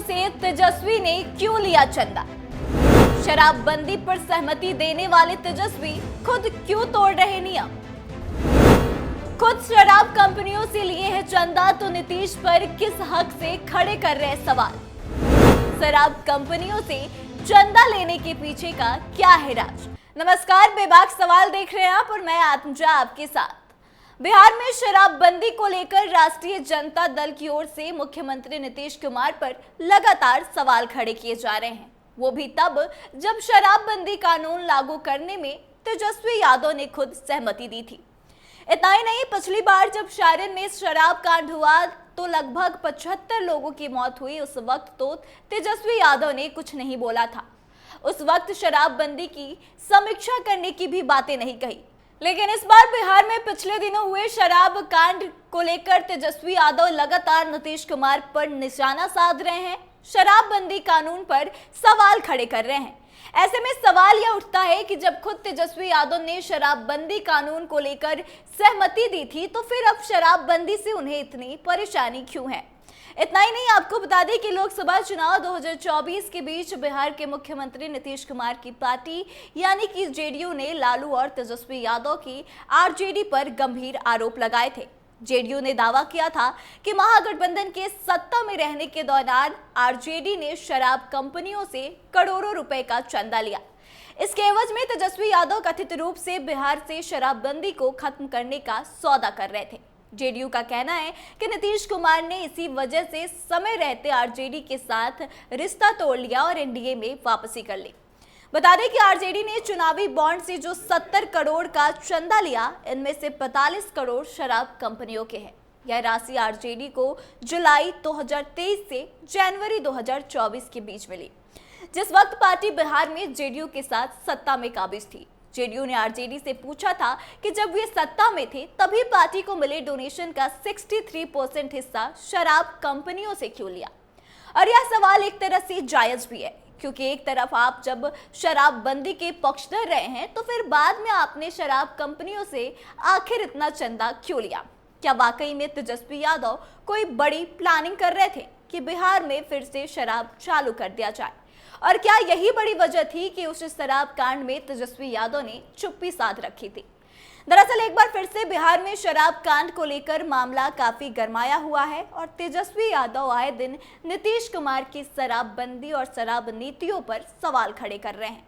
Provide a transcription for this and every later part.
से तेजस्वी ने क्यों लिया चंदा? शराबबंदी पर सहमति देने वाले तेजस्वी खुद क्यों तोड़ रहे नियम? खुद शराब कंपनियों से लिए है चंदा तो नीतीश पर किस हक से खड़े कर रहे सवाल? शराब कंपनियों से चंदा लेने के पीछे का क्या है राज? नमस्कार, बेबाक सवाल देख रहे हैं आप और मैं आत्मजा आपके साथ। बिहार में शराबबंदी को लेकर राष्ट्रीय जनता दल की ओर से मुख्यमंत्री नीतीश कुमार पर लगातार सवाल खड़े किए जा रहे हैं, वो भी तब जब शराबबंदी कानून लागू करने में तेजस्वी यादव ने खुद सहमति दी थी। इतना ही नहीं, पिछली बार जब सारण में शराब कांड हुआ तो लगभग 75 लोगों की मौत हुई। उस वक्त तो तेजस्वी यादव ने कुछ नहीं बोला था। उस वक्त शराबबंदी की समीक्षा करने की भी बातें नहीं कही। लेकिन इस बार बिहार में पिछले दिनों हुए शराब कांड को लेकर तेजस्वी यादव लगातार नीतीश कुमार पर निशाना साध रहे हैं, शराबबंदी कानून पर सवाल खड़े कर रहे हैं। ऐसे में सवाल यह उठता है कि जब खुद तेजस्वी यादव ने शराबबंदी कानून को लेकर सहमति दी थी तो फिर अब शराबबंदी से उन्हें इतनी परेशानी क्यों है? इतना ही नहीं, आपको बता दें कि लोकसभा चुनाव 2024 के बीच बिहार के मुख्यमंत्री नीतीश कुमार की पार्टी यानी कि जेडीयू ने लालू और तेजस्वी यादव की आरजेडी पर गंभीर आरोप लगाए थे। जेडीयू ने दावा किया था कि महागठबंधन के सत्ता में रहने के दौरान आरजेडी ने शराब कंपनियों से करोड़ों रुपए का चंदा लिया। इसके एवज में तेजस्वी यादव कथित रूप से बिहार से शराबबंदी को खत्म करने का सौदा कर रहे थे। जेडीयू का कहना है कि नीतीश कुमार ने इसी वजह से समय रहते आरजेडी के साथ रिश्ता तोड़ लिया और एनडीए में वापसी कर ली। बता दें कि आरजेडी ने चुनावी बॉन्ड से जो 70 करोड़ का चंदा लिया, इनमें से 45 करोड़ शराब कंपनियों के हैं। यह राशि आरजेडी को जुलाई 2023 से जनवरी 2024 के बीच मिली, जिस वक्त पार्टी बिहार में जेडीयू के साथ सत्ता में काबिज थी। जेडीयू ने आरजेडी से पूछा था कि जब वे सत्ता में थे तभी पार्टी को मिले डोनेशन का 63% हिस्सा शराब कंपनियों से क्यों लिया? और यह सवाल एक तरह से जायज भी है, क्योंकि एक तरफ आप जब शराबबंदी के पक्षधर रहे हैं तो फिर बाद में आपने शराब कंपनियों से आखिर इतना चंदा क्यों लिया? क्या वाकई में तेजस्वी यादव कोई बड़ी प्लानिंग कर रहे थे कि बिहार में फिर से शराब चालू कर दिया जाए? और क्या यही बड़ी वजह थी कि उस शराब कांड में तेजस्वी यादव ने चुप्पी साध रखी थी? दरअसल एक बार फिर से बिहार में शराब कांड को लेकर मामला काफी गरमाया हुआ है और तेजस्वी यादव आए दिन नीतीश कुमार की शराबबंदी और शराब नीतियों पर सवाल खड़े कर रहे हैं,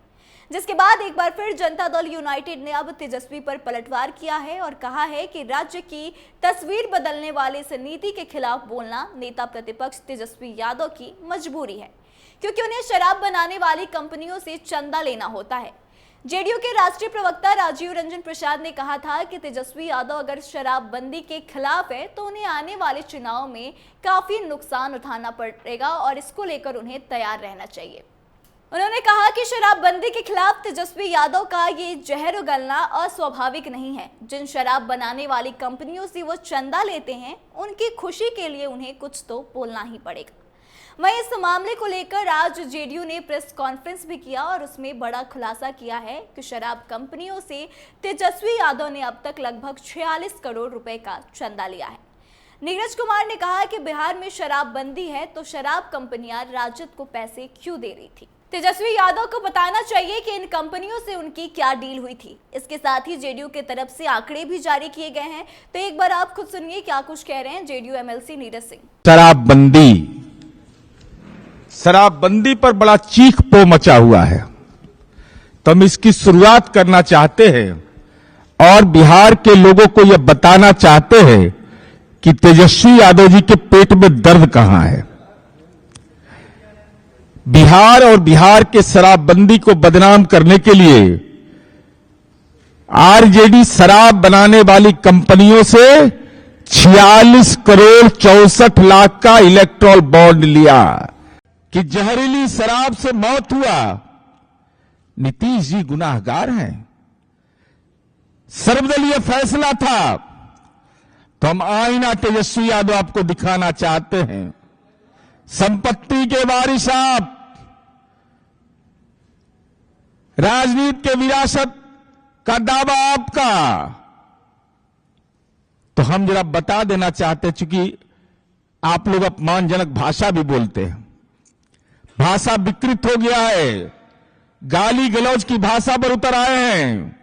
जिसके बाद एक बार फिर जनता दल यूनाइटेड ने अब तेजस्वी पर पलटवार किया है और कहा है कि राज्य की तस्वीर बदलने वाले इस नीति के खिलाफ बोलना नेता प्रतिपक्ष तेजस्वी यादव की मजबूरी है, क्योंकि उन्हें शराब बनाने वाली कंपनियों से चंदा लेना होता है। जेडीयू के राष्ट्रीय प्रवक्ता राजीव रंजन प्रसाद ने कहा था कि तेजस्वी यादव अगर शराबबंदी के खिलाफ है तो उन्हें आने वाले चुनाव में काफी नुकसान उठाना पड़ेगा और इसको लेकर उन्हें तैयार रहना चाहिए। उन्होंने कहा कि शराबबंदी के खिलाफ तेजस्वी यादव का ये जहर उगलना अस्वाभाविक नहीं है। जिन शराब बनाने वाली कंपनियों से वो चंदा लेते हैं, उनकी खुशी के लिए उन्हें कुछ तो बोलना ही पड़ेगा। वहीं इस मामले को लेकर आज जेडीयू ने प्रेस कॉन्फ्रेंस भी किया और उसमें बड़ा खुलासा किया है कि शराब कंपनियों से तेजस्वी यादव ने अब तक लगभग 46 करोड़ रुपए का चंदा लिया है। नीरज कुमार ने कहा कि बिहार में शराबबंदी है तो शराब कंपनियां राजद को पैसे क्यों दे रही थी? तेजस्वी यादव को बताना चाहिए कि इन कंपनियों से उनकी क्या डील हुई थी। इसके साथ ही जेडीयू की तरफ से आंकड़े भी जारी किए गए हैं, तो एक बार आप खुद सुनिए क्या कुछ कह रहे हैं जेडीयू एमएलसी नीरज सिंह। शराबबंदी पर बड़ा चीख पो मचा हुआ है, तो हम इसकी शुरुआत करना चाहते हैं और बिहार के लोगों को यह बताना चाहते हैं कि तेजस्वी यादव जी के पेट में दर्द कहां है। बिहार और बिहार के शराबबंदी को बदनाम करने के लिए आरजेडी शराब बनाने वाली कंपनियों से 46 करोड़ 64 लाख का इलेक्टोरल बॉन्ड लिया कि जहरीली शराब से मौत हुआ। नीतीश जी गुनाहगार हैं। सर्वदलीय फैसला था, तो हम आईना तेजस्वी यादव आपको दिखाना चाहते हैं। संपत्ति के वारिस आप, राजनीति के विरासत का दावा आपका, तो हम जरा बता देना चाहते, चूंकि आप लोग अपमानजनक भाषा भी बोलते हैं, भाषा विकृत हो गया है, गाली गलौज की भाषा पर उतर आए हैं,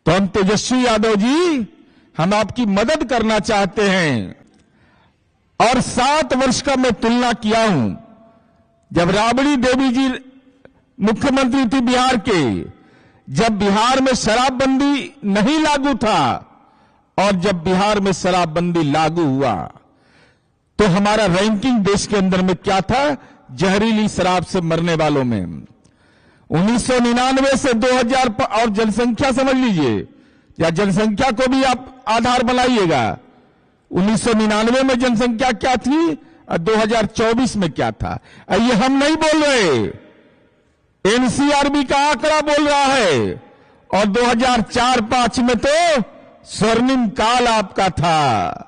तो हम तेजस्वी यादव जी हम आपकी मदद करना चाहते हैं। और 7 वर्ष का मैं तुलना किया हूं, जब राबड़ी देवी जी मुख्यमंत्री थी बिहार के, जब बिहार में शराबबंदी नहीं लागू था और जब बिहार में शराबबंदी लागू हुआ तो हमारा रैंकिंग देश के अंदर में क्या था, जहरीली शराब से मरने वालों में। 1999 से 2000 और जनसंख्या समझ लीजिए, या जनसंख्या को भी आप आधार बनाइएगा, 1999 में जनसंख्या क्या थी और 2024 में क्या था। ये हम नहीं बोल रहे, एनसीआरबी का आंकड़ा बोल रहा है। और 2004-5 में तो स्वर्णिम काल आपका था।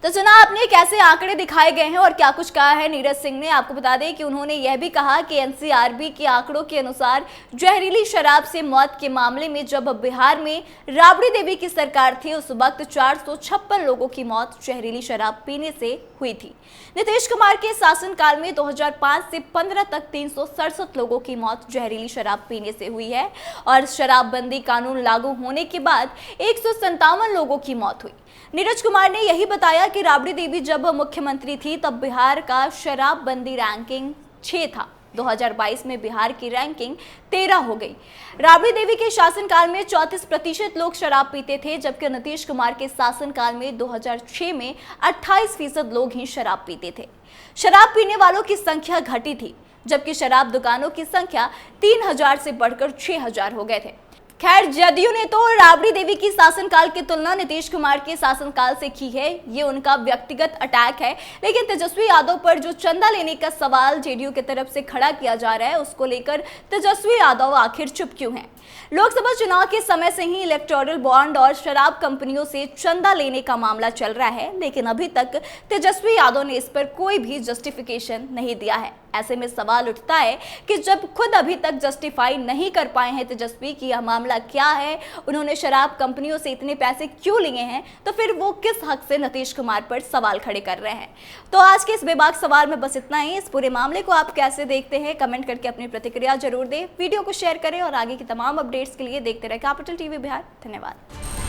तो सुना आपने कैसे आंकड़े दिखाए गए हैं और क्या कुछ कहा है नीरज सिंह ने। आपको बता दें कि उन्होंने यह भी कहा कि एनसीआरबी के आंकड़ों के अनुसार जहरीली शराब से मौत के मामले में जब बिहार में राबड़ी देवी की सरकार थी उस वक्त 456 लोगों की मौत जहरीली शराब पीने से हुई थी। नीतीश कुमार के शासनकाल में 2005 से 15 तक 367 लोगों की मौत जहरीली शराब पीने से हुई है और शराबबंदी कानून लागू होने के बाद 157 लोगों की मौत हुई। नीरज कुमार ने यही बताया कि राबड़ी देवी जब मुख्यमंत्री थी तब बिहार का शराबबंदी रैंकिंग 6 था। 2022 में बिहार की रैंकिंग 13 हो गई। राबड़ी देवी के शासनकाल में 34% लोग शराब पीते थे, जबकि नीतीश कुमार के शासनकाल में 2006 में 28% लोग ही शराब पीते थे। शराब पीने वालों की संख्या घटी थी, जबकि शराब दुकानों की संख्या 3000 से बढ़कर 6000 हो गए थे। खैर, जदयू ने तो राबड़ी देवी की शासनकाल की तुलना नीतीश कुमार के शासनकाल से की है, ये उनका व्यक्तिगत अटैक है। लेकिन तेजस्वी यादव पर जो चंदा लेने का सवाल जेडीयू की तरफ से खड़ा किया जा रहा है, उसको लेकर तेजस्वी यादव आखिर चुप क्यों हैं? लोकसभा चुनाव के समय से ही इलेक्टोरल बॉन्ड और शराब कंपनियों से चंदा लेने का मामला चल रहा है, लेकिन अभी तक तेजस्वी यादव ने इस पर कोई भी जस्टिफिकेशन नहीं दिया है। ऐसे में सवाल उठता है कि जब खुद अभी तक जस्टिफाई नहीं कर पाए हैं तेजस्वी कि यह मामला क्या है, उन्होंने शराब कंपनियों से इतने पैसे क्यों लिए हैं, तो फिर वो किस हक से नीतीश कुमार पर सवाल खड़े कर रहे हैं। तो आज के इस बेबाक सवाल में बस इतना ही। इस पूरे मामले को आप कैसे देखते हैं, कमेंट करके अपनी प्रतिक्रिया जरूर दें। वीडियो को शेयर करें और आगे की तमाम अपडेट्स के लिए देखते रहे कैपिटल टीवी बिहार। धन्यवाद।